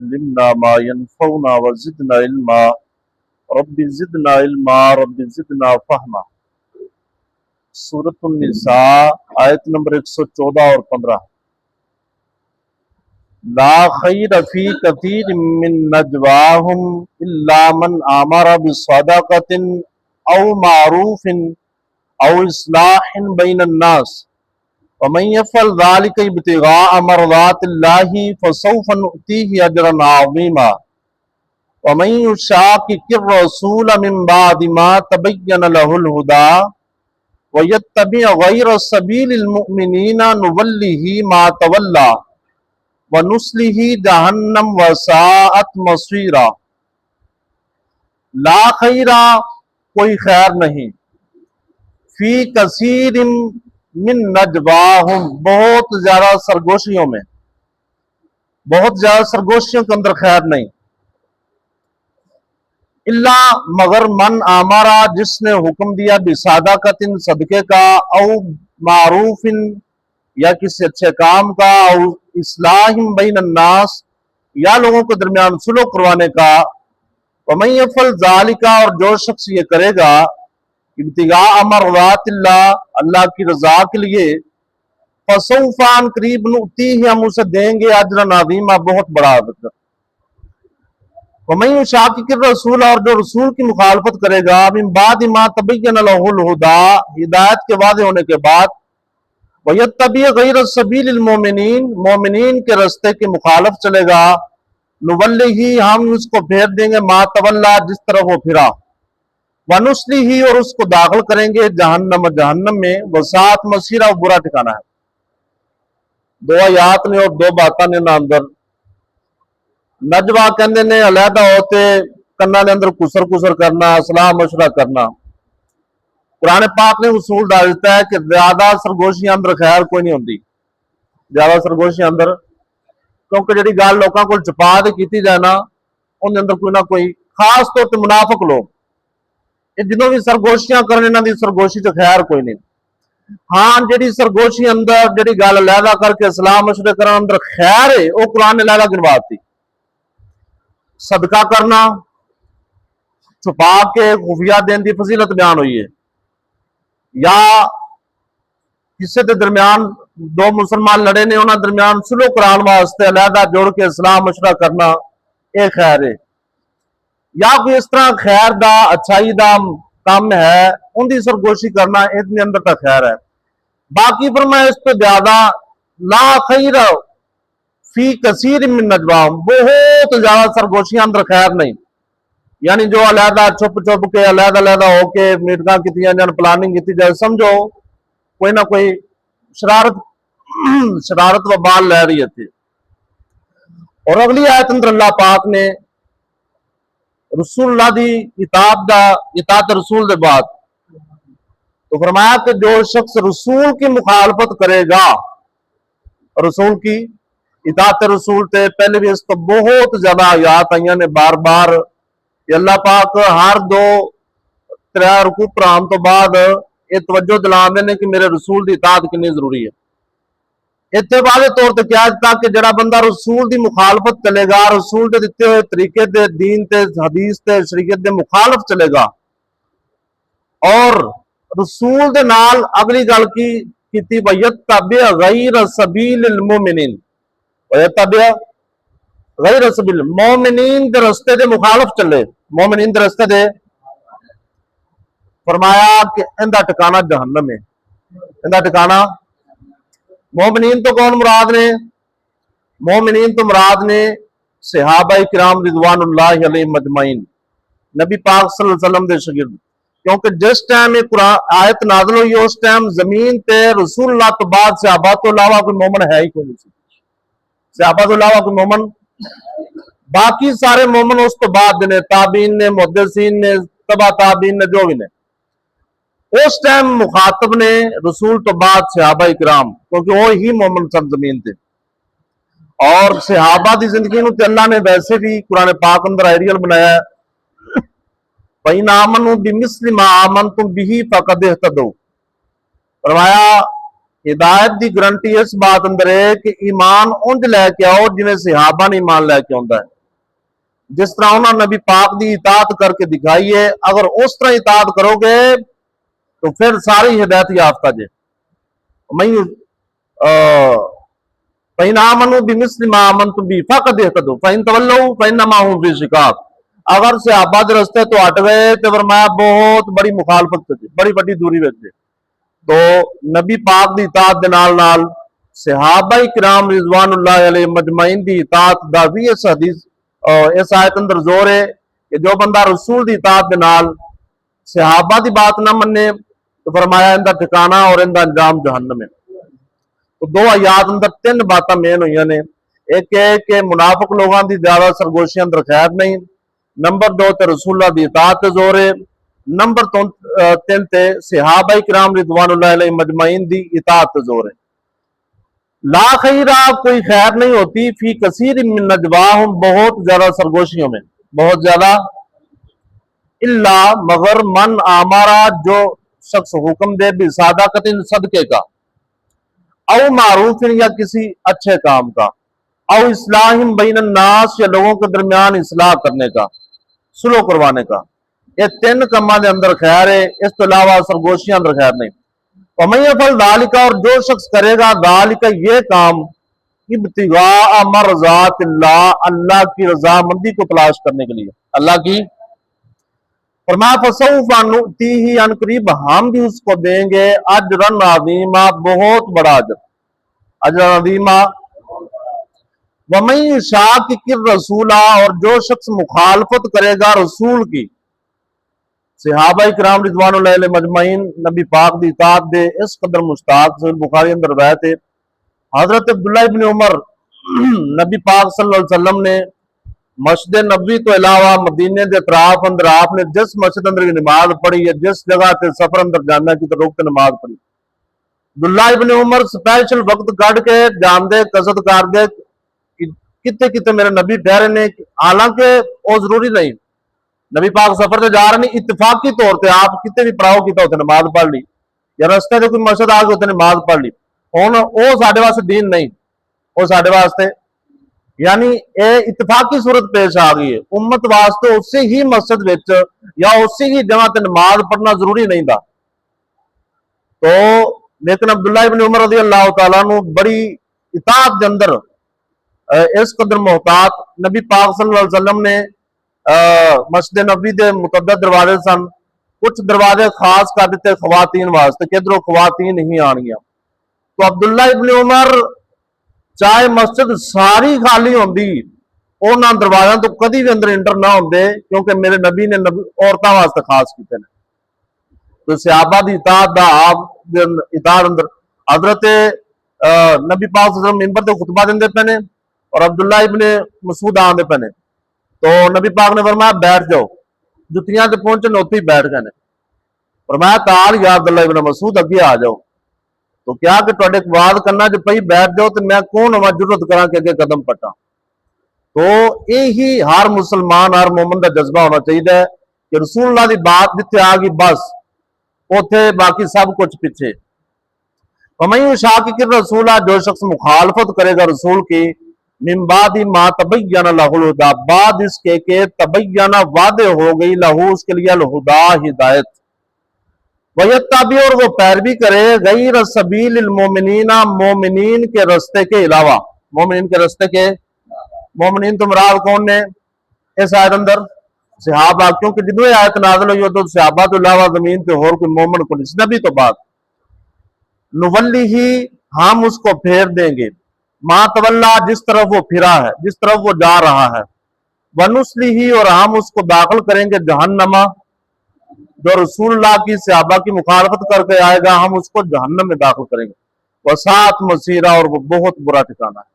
علمنا ما ينفعنا وزدنا علما رب زدنا علما رب زدنا فہما۔ سورۃ النساء آیت نمبر 114 اور 15۔ لا خیر فی کثیر من نجواہم الا من امر بصدقۃ او معروف او اصلاح بین الناس ومن يفعل ذلك ابتغاء مرضات الله فسوف نؤتيه اجرا عظيما ومن يشاقق الرسول من بعد ما تبين له الهدى ويتبع غير سبيل المؤمنين نوله ما تولى ونصله جهنم وساءت مصيرا۔ لا خیرہ کوئی خیر نہیں، فی کثیر من نجواہم بہت زیادہ سرگوشیوں میں، بہت زیادہ سرگوشیوں کے اندر خیر نہیں، اللہ مگر من آمارا جس نے حکم دیا بصدقۃ صدقے کا، او معروف یا کسی اچھے کام کا، او اصلاح بین الناس یا لوگوں کے درمیان صلح کروانے کا، ومن یفعل ذالک اور جو شخص یہ کرے گا ابتغاء مرضات اللہ اللہ کی رضا کے لیے، فسوف ان قریب نؤتیہ ہم اسے دیں گے اجرا عظیما بہت بڑا اجر۔ ومن یشاقق الرسول اور جو رسول کی مخالفت کرے گا من بعد ما تبین له الہدی ہدایت کے واضح ہونے کے بعد، ویتبع غیر سبیل المؤمنین مومنین کے رستے کے مخالف چلے گا، نولہ ہم اس کو پھیر دیں گے ما تولا جس طرف وہ پھرا، ونصلہ اور اس کو داخل کریں گے جہنم جہنم میں، وساعت مصیرہ برا ٹھکانہ ہے۔ دو آیات نے اور دو باتاں نے نا اندر نجوا کہندے نے علیحدہ ہوتے کناں دے اندر کسر کسر کرنا، صلاح مشورہ کرنا۔ قرآن پاک نے اصول ڈال دیتا ہے کہ زیادہ سرگوشیاں اندر خیر کوئی نہیں ہوندی، زیادہ سرگوشیاں اندر، کیونکہ جڑی گل لوکاں کول چھپا کے کیتی جائے نا ان اندر کوئی نہ کوئی، خاص طور تے منافق لوگ یہ جنوں بھی سرگوشیاں کرنے انہاں دی سرگوشی تے خیر کوئی نہیں۔ ہاں جڑی سرگوشی اندر جڑی گل علیحدہ کر کے اصلاح مشورے کرن اندر خیر ہے وہ قرآن نے علیحدہ گنواتی، صدقہ کرنا، چھپا کے خفیہ دین دی فضیلت بیان ہوئی ہے، یا کسی کے درمیان دو مسلمان لڑے نے انہاں درمیان صلح کران واسطے علیحدہ جوڑ کے اصلاح مشورہ کرنا یہ خیر ہے، یا کوئی اس طرح خیر دا اچھائی دا کام ہے ان دی سرگوشی کرنا اتنے اندر تا خیر ہے۔ باقی فرمایا اس پہ زیادہ لا خیر فی کثیر من نجواہم بہت زیادہ سرگوشیاں اندر خیر نہیں، یعنی جو علیحدہ چھپ چھپ کے علیحدہ علیحدہ ہو کے میٹنگاں کیتیاں جان پلاننگ کیتی جائے، سمجھو کوئی نہ کوئی شرارت و بال لے رہی تھی۔ اور اگلی آیت اندر اللہ پاک نے رسول اللہ دی اطاعت رسول دے بعد تو فرمایا کہ جو شخص رسول کی مخالفت کرے گا، رسول کی اطاعت رسول تے پہلے بھی اس کو بہت زیادہ آیات آئیاں نے بار بار کہ اللہ پاک ہر دو ترے رکوع پرام تو بعد یہ توجہ دلا دینے کہ میرے رسول دی اطاعت کنی ضروری ہے۔ اتباع طور تے کیا جاتا کہ جڑا بندہ رسول دی مخالفت چلے گا، رسول دے دیتے ہوئے طریقے دے دین تے حدیث تے شریعت دے مخالف چلے گا، اور رسول دے نال اگلی گل کیتی وَيَتَّبِعْ غَيْرَ سَبِيلِ الْمُؤْمِنِينَ، وَيَتَّبِعْ غَيْرَ سَبِيلِ مومنین دے رستے دے مخالف چلے، مومنین دے رستے دے، فرمایا کہ اندہ ٹھکانہ جہنم ہے، اندہ ٹھکانہ۔ مومنین تو کون مراد نے؟ مومنین تو مراد نے صحابہ کرام رضوان اللہ علیہم اجمعین، نبی پاک صلی اللہ علیہ وسلم دے شاگرد، کیونکہ جس ٹائم یہ قرآن آیت نازل ہوئی اس ٹائم زمین تے رسول اللہ تو بعد صحابہ تو علاوہ کوئی مومن ہے ہی کوئی نہیں، صحابہ تو علاوہ کوئی مومن، باقی سارے مومن اس تو بعد نے تابعین نے، محدثین نے، تبع تابعین نے، جو بھی نے، اس ٹائم مخاطب نے رسول تو بعد صحابہ کرام، کیونکہ وہ ہی مومن سب زمین تھے۔ اور صحابہ دی زندگی نو تے اللہ نے ویسے بھی قرآن پاک اندر آئیڈیل بنایا ہے، فَإِنْ آمَنُوا بِمِثْلِ مَا آمَنْتُمْ بِهِ فَقَدْ اهْتَدَوْا، فرمایا ہدایت دی گارنٹی اس بات اندر ہے کہ ایمان انج لے کے آؤ جنہیں صحابہ نے ایمان لے کے آندا ہے، جس طرح انہوں نے نبی پاک دی اطاعت کر کے دکھائی ہے۔ اگر اس طرح اطاعت کرو گے تو پھر ساری ہدایت یافتہ جے۔ میں فَإِنْ آمَنُوا بِمِثْلِ مَا آمَنْتُمْ بِهِ فَقَدْ اهْتَدُوا وَإِنْ تَوَلَّوْا فَإِنَّمَا هُمْ فِي شِقَاقٍ۔ اگر صحابہ دے رستے تو ہٹ گئے تو فرمایا بہت بڑی مخالفت کر بڑی بڑی دوری وچ جے۔ تو نبی پاک دی اطاعت دے نال نال صحابہ کرام رضوان اللہ علیہ مجمعین دی اطاعت دا بھی اس حدیث اس آیت اندر زور ہے کہ جو بندہ رسول دی اطاعت دے نال صحابہ دی بات نہ منے تو فرمایا اندر ٹھکانہ اور اندر انجام جہنم ہے۔ تو دو آیات اندر تین باتاں مین ہوئی نے، ایک ہے کہ منافق لوگاں دی زیادہ سرگوشی اندر خیر نہیں، نمبر دو تے رسول اللہ دی اطاعت تے زور ہے، نمبر تین تے صحابہ کرام رضوان اللہ علیہ مجمعین دی اطاعت تے زور ہے۔ لا خیرہ کوئی خیر نہیں ہوتی فی کثیر من نجواہم بہت زیادہ سرگوشیوں میں، بہت زیادہ، الا مگر من آمارا جو شخص حکم دے بھی صدقۃ صدقے کا، او معروف یا کسی اچھے کام کا، او اصلاح بین الناس یا لوگوں کے درمیان اصلاح کرنے کا، سلو کروانے کا، یہ تین کاماں دے اندر خیر ہے، اس تو علاوہ سرگوشیاں اندر خیر نہیں۔ وَمَن يَفْعَلْ ذَلِكَ اور جو شخص کرے گا ذَلِكَ یہ کام ابتغاء مرضات اللہ اللہ کی رضامندی کو تلاش کرنے کے لیے، اللہ کی فرمایا فَسَوْفَ نُؤْتِيهِ ان قریب ہم بھی اس کو دیں گے اجرا عظیما بہت بڑا اجر، اجر عظیما۔ وَمَن يُشَاقِقِ الرَّسُولَ اور جو شخص مخالفت کرے گا رسول کی، صحابہ کرام رضوان اللہ علیہ مجمعین نبی پاک دی اطاعت دے اس قدر مشتاق، صحیح بخاری اندر روایت ہے حضرت عبداللہ ابن عمر نبی پاک صلی اللہ علیہ وسلم نے مسجد نبوی تو علاوہ مدینے دے اطراف اندر آپ نے جس مسجد اندر نماز پڑھی یا جس جگہ تے سفر اندر جانا کی تو روک کے نماز پڑھی، عبداللہ ابن عمر سپیشل وقت کٹ کے جان دے قصد کر دے کتے کتے میرے نبی ٹھہرے نے، حالانکہ وہ ضروری نہیں، نبی پاک سفر سے جا رہے نہیں، اتفاقی طور پہ آپ کتے بھی پڑاؤ کیتا ہوتے نماز پڑھ لی، یا رستے سے کوئی مسجد آ گئی ہوتے نماز پڑھ لی، وہ ساڈے واسطے دین نہیں، وہ ساڈے واسطے یعنی اے اتفاقی صورت پیش آ گئی ہے، امت واسطے اسی ہی مسجد وچ یا اسی ہی جگہ تے نماز پڑھنا ضروری نہیں تھا۔ تو لیکن عبداللہ ابن عمر رضی اللہ تعالیٰ عنہ بڑی اطاعت دے اندر اس قدر محتاط، نبی پاک صلی اللہ علیہ وسلم نے مسجد نبی دے متعدد دروازے سن، کچھ دروازے خاص کر دیتے خواتین واسطے کہ ادھروں خواتین ہی آنگیاں، تو عبداللہ ابن عمر چاہے مسجد ساری خالی ہوندی انہاں دروازوں تو کدی بھی اندر انٹر نہ ہوندے، کیونکہ میرے نبی نے عورتاں واسطے خاص کیتے ہیں۔ تو صحابہ دی اطاعت دا آپ اطاعت اندر حضرت نبی پاک صلی اللہ علیہ وسلم منبر تے خطبہ دیندے پنے اور عبداللہ ابن مسعود آندے پنے، تو نبی پاک نے فرمایا بیٹھ جاؤ، جتیاں تے پہنچے نوتے ہی بیٹھ گئے نے، فرمایا تعال یا عبداللہ ابن مسعود اگے آ جاؤ، تو کیا کہ تواڈے وعد کرنا جو پئی بیٹھ جاؤ تو میں کون ہوا جرت کراں کہ اگے قدم پٹا۔ تو یہی ہر مسلمان ہر مومن کا جذبہ ہونا چاہیے کہ رسول اللہ دی بات جتھے آ گئی بس اوتھے باقی سب کچھ پیچھے۔ وَمَن يُشَاقِقِ الرَّسُولَ جو شخص مخالفت کرے گا رسول کی، من بعد ما تبین لہ الہدیٰ بعد اس کے کہ تبین واضح ہو گئی لہو اس کے لیے الہدیٰ ہدایت، وَيَتَّبِعْ اور وہ پیروی کرے غیر سبیل المومنین مومنین کے رستے کے علاوہ، مومنین کے رستے کے، مومنین تو مراد کون نے اس آیت اندر؟ صحابہ، کیونکہ جدو یہ آیت نازل ہوئی تو صحابہ تو علاوہ زمین پہ اور کوئی مومن کو نہیں، نبی تو بات نولی ہی ہم اس کو پھیر دیں گے، ما تولا جس طرف وہ پھرا ہے، جس طرف وہ جا رہا ہے، ونسلی ہی اور ہم اس کو داخل کریں گے جہنما، جو رسول اللہ کی صحابہ کی مخالفت کر کے آئے گا ہم اس کو جہنم میں داخل کریں گے، وساعت مسیرہ اور وہ بہت برا ٹھکانہ ہے۔